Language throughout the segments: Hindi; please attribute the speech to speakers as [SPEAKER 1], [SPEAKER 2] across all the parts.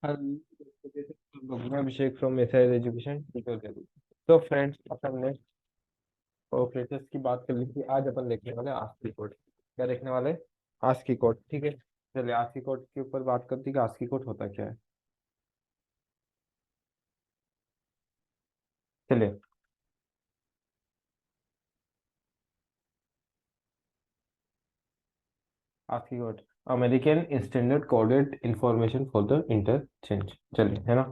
[SPEAKER 1] Hello, Abhishek from missile education tutorial. तो फ्रेंड्स, अपन ने ऑपरेटर्स की बात कर ली थी। आज अपन देखने वाले आस्की कोड। क्या देखने वाले? ASCII code. ठीक है, चलिए आस्की कोड के ऊपर बात करते हैं कि आस्की कोड होता क्या है। चलिए, ASCII code American standard coded information for the interchange. चलिए, है ना।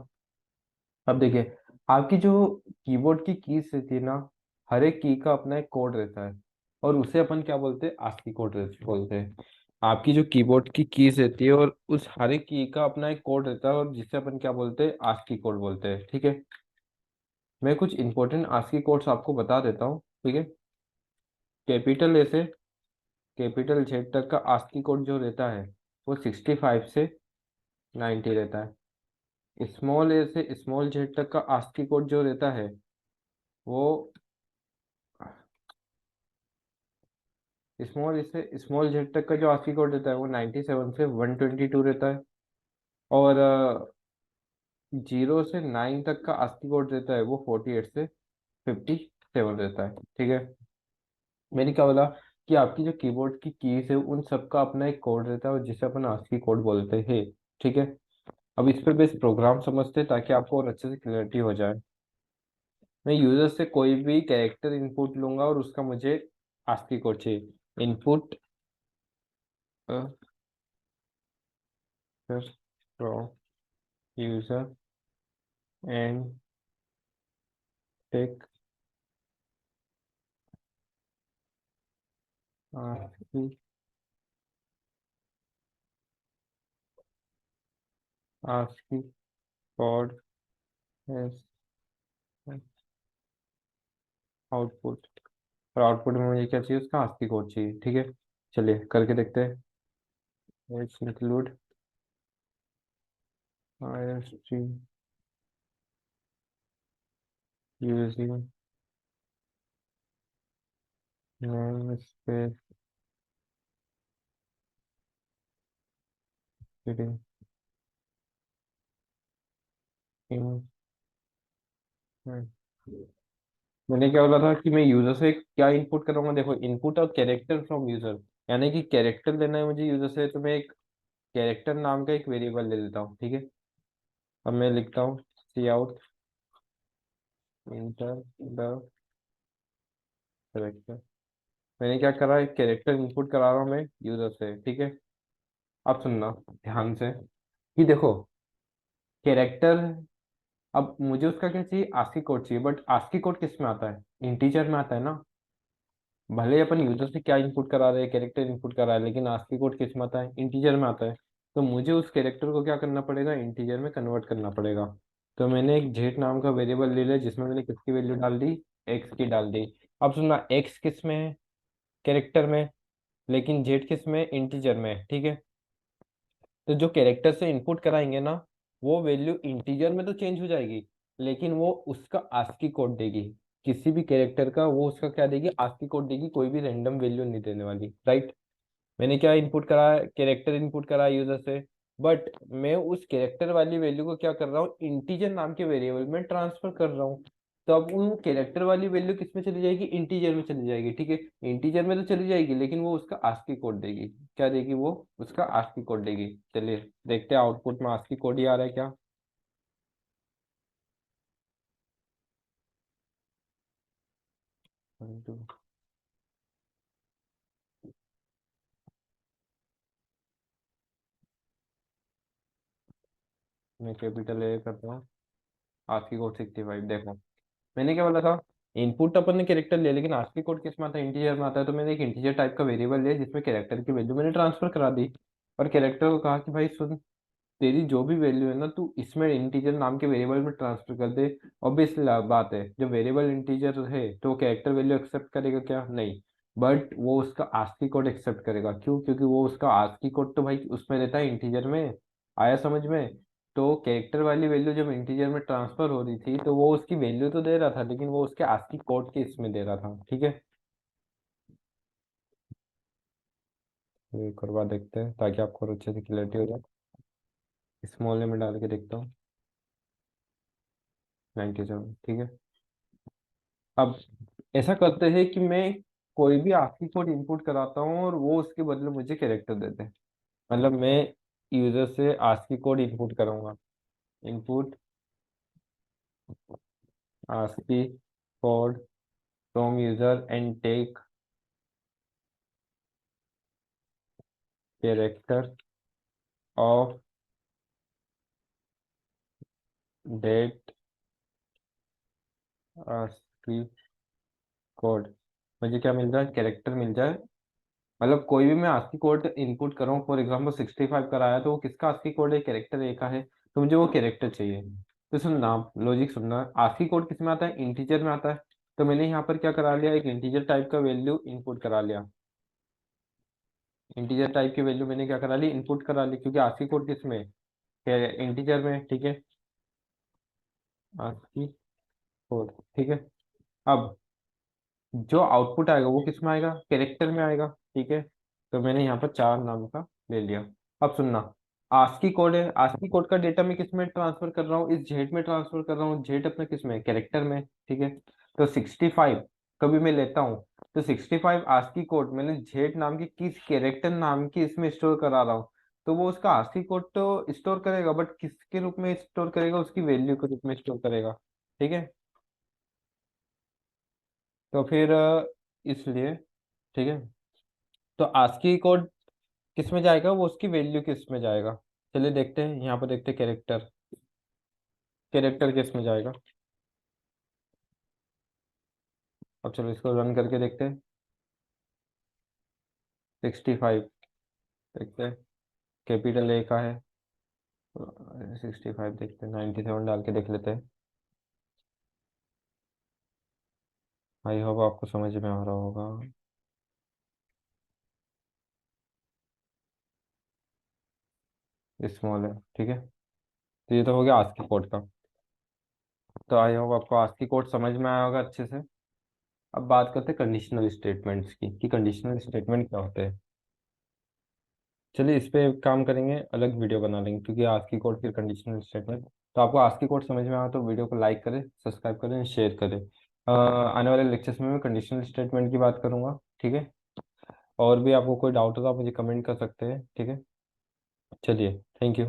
[SPEAKER 1] अब देखिए, आपकी जो कीबोर्ड की कीज रहती है ना, हर एक की का अपना एक कोड रहता है, और उसे अपन क्या बोलते हैं? आस्की कोड बोलते हैं। आपकी जो कीबोर्ड की कीज रहती है, और उस हर एक की का अपना एक कोड रहता है, और जिसे अपन क्या बोलते हैं? आस्की कोड बोलते हैं। ठीक है, मैं कुछ इंपॉर्टेंट आस्की कोड्स आपको बता देता हूँ। ठीक है, कैपिटल ए से कैपिटल जेड तक का आस्की कोड जो रहता है, वो 65 से 90 रहता है। स्मॉल ए से स्मॉल जेड तक का आस्की कोड जो रहता है, वो स्मॉल इससे स्मॉल जेड तक का जो आस्की कोड रहता है, वो 97 से 122 रहता है। और 0 से 9 तक का आस्की कोड रहता है, वो 48 से 57 रहता है। ठीक है, मैंने क्या बोला कि आपकी जो कीबोर्ड की कीज है, उन सबका अपना एक कोड रहता है, और जिसे अपन आस्की कोड बोलते हैं। ठीक है, अब इस पे बेस प्रोग्राम समझते हैं, ताकि आपको और अच्छे से क्लियरिटी हो जाए। मैं यूजर से कोई भी कैरेक्टर इनपुट लूंगा, और उसका मुझे आस्की कोड चाहिए। Input from user and take ASCII ASCII code as output. और आउटपुट में मुझे क्या चाहिए? उसका आस्की कोड चाहिए। ठीक है, चलिए करके देखते हैं। Let's include IST using name space fitting in. मैंने क्या बोला था कि मैं यूजर से क्या इनपुट करूंगा? देखो, इनपुट और कैरेक्टर फ्रॉम यूजर, यानी कि कैरेक्टर लेना है मुझे यूजर से, तो मैं एक कैरेक्टर नाम का एक वेरिएबल ले लेता हूँ। ठीक है, अब मैं लिखता हूँ सी आउट इंटर द कैरेक्टर। मैंने क्या करा? एक कैरेक्टर इनपुट करा रहा हूँ मैं यूजर से। ठीक है, अब सुनना ध्यान से कि देखो, कैरेक्टर, अब मुझे उसका क्या चाहिए? आस्की कोड चाहिए। बट आस्की कोड किस में आता है? इंटीजर में आता है ना। भले ही अपन यूजर से क्या इनपुट करा रहे हैं, कैरेक्टर इनपुट करा है, लेकिन आस्की कोड किस में आता है? इंटीजर में आता है। तो मुझे उस कैरेक्टर को क्या करना पड़ेगा? इंटीजर में कन्वर्ट करना पड़ेगा। तो मैंने एक जेट नाम का वेरिएबल ले लिया, जिसमें मैंने किसकी वैल्यू डाल दी? एक्स की डाल दी। अब सुनना, एक्स किस में है? कैरेक्टर में। लेकिन जेड किस में? इंटीजर में। ठीक है, तो जो कैरेक्टर से इनपुट कराएंगे ना, वो वैल्यू इंटीजर में तो चेंज हो जाएगी, लेकिन वो उसका आस्की कोड देगी। किसी भी कैरेक्टर का वो उसका क्या देगी? आस्की कोड देगी, कोई भी रैंडम वैल्यू नहीं देने वाली। राइट। मैंने क्या इनपुट करा? कैरेक्टर इनपुट करा यूजर से। बट मैं उस कैरेक्टर वाली वैल्यू को क्या कर रहा हूँ? इंटीजर नाम के वेरिएबल में ट्रांसफर कर रहा हूँ। तो अब उन कैरेक्टर वाली वैल्यू किस में चली जाएगी? इंटीजर में चली जाएगी। ठीक है, इंटीजर में तो चली जाएगी, लेकिन वो उसका आस्की कोड देगी। क्या देगी? वो उसका आस्की कोड देगी। चलिए देखते हैं आउटपुट में आस्की कोड ही आ रहा है क्या। मैं कैपिटल ए करता हूँ, आस्की कोड 65। देखो, मैंने क्या बोला था? इनपुट अपन ने कैरेक्टर लिया, लेकिन आस्की कोड किस में आता है? इंटीजर में आता है। तो मैंने एक इंटीजर टाइप का वेरिएबल लिया, जिसमें कैरेक्टर की वैल्यू मैंने ट्रांसफर करा दी। और कैरेक्टर को कहा कि भाई सुन, तेरी जो भी वैल्यू है ना, तू इसमें इंटीजर नाम के वेरिएबल में ट्रांसफर कर दे। ऑब्वियसली बात है, जब वेरिएबल इंटीजर है तो कैरेक्टर वैल्यू एक्सेप्ट करेगा क्या? नहीं। बट वो उसका आस्की कोड एक्सेप्ट करेगा। क्यों? क्योंकि वो उसका आस्की कोड तो भाई उसमें रहता है, इंटीजर में। आया समझ में? तो कैरेक्टर वाली वैल्यू जब इंटीजर में ट्रांसफर हो रही थी, तो वो उसकी वैल्यू तो दे रहा था, लेकिन वो उसके आस्की कोड के इसमें दे रहा था। ठीक है, ये करवा देखते हैं, ताकि आपको और अच्छे से क्लियरिटी हो जाए। स्मॉल में डाल के देखता हूँ। 97, ठीक है। अब ऐसा करते हैं कि मैं कोई भी आखिरी कोड इनपुट कराता हूँ और वो उसके बदले मुझे कैरेक्टर देते हैं। मतलब मैं यूजर से आस्की कोड इनपुट करूंगा। Input ASCII code from user and take character of that ASCII code. मुझे क्या मिल जाए, कैरेक्टर मिल जाए। मतलब कोई भी मैं आस्की कोड इनपुट करूँ, फॉर एग्जाम्पल 65 कराया तो वो किसका आस्की कोड है, कैरेक्टर ए का है। तो मुझे वो कैरेक्टर चाहिए। तो सुनना, लॉजिक सुनना, आस्की कोड किस में आता है, इंटीजर में आता है। तो मैंने यहाँ पर क्या करा लिया, एक इंटीजर टाइप का वैल्यू इनपुट करा लिया। इंटीजर टाइप की वैल्यू मैंने क्या करा ली, इनपुट करा ली, क्योंकि आस्की कोड किस में है, इंटीजर में, ठीक है। आस्की कोड, ठीक है। अब जो आउटपुट आएगा वो किस में आएगा, कैरेक्टर में आएगा, ठीक है। तो मैंने यहाँ पर 4 नाम का ले लिया। अब सुनना, आस्की कोड है, आस्की कोड का डेटा मैं किस में ट्रांसफर कर रहा हूँ, इस जेड में ट्रांसफर कर रहा हूँ। जेड अपना किस में, कैरेक्टर में, ठीक है। तो 65 कभी मैं लेता हूँ, तो 65 आस्की कोड मैंने जेड नाम की किस कैरेक्टर नाम की इसमें स्टोर करा रहा हूँ। तो वो उसका आस्की कोड तो स्टोर करेगा, बट किसके रूप में स्टोर करेगा, उसकी वैल्यू के रूप में स्टोर करेगा, ठीक है। तो फिर इसलिए, ठीक है। तो आस्की कोड किस में जाएगा, वो उसकी वैल्यू किस में जाएगा। चलिए देखते हैं, यहाँ पर देखते हैं कैरेक्टर, कैरेक्टर किस में जाएगा। अब चलो इसको रन करके देखते हैं। 65 देखते हैं, कैपिटल ए का है। 65 देखते हैं, 97 डाल के देख लेते हैं। आई होप आपको समझ में आ रहा होगा। स्मॉल है, ठीक है। तो ये तो हो गया आस्की कोड का। तो आई होप आपको आस्की कोड समझ में आया होगा अच्छे से। अब बात करते हैं कंडीशनल स्टेटमेंट्स की, कि कंडीशनल स्टेटमेंट क्या होते हैं। चलिए इस पे काम करेंगे, अलग वीडियो बना लेंगे, क्योंकि आज की कोड फिर कंडीशनल स्टेटमेंट। तो आपको आज की कोड समझ में आया तो वीडियो को लाइक करें, सब्सक्राइब करें, शेयर करें। आने वाले लेक्चर्स में मैं कंडीशनल स्टेटमेंट की बात करूंगा, ठीक है। और भी आपको कोई डाउट हो तो आप मुझे कमेंट कर सकते हैं, ठीक है। चलिए, थैंक यू।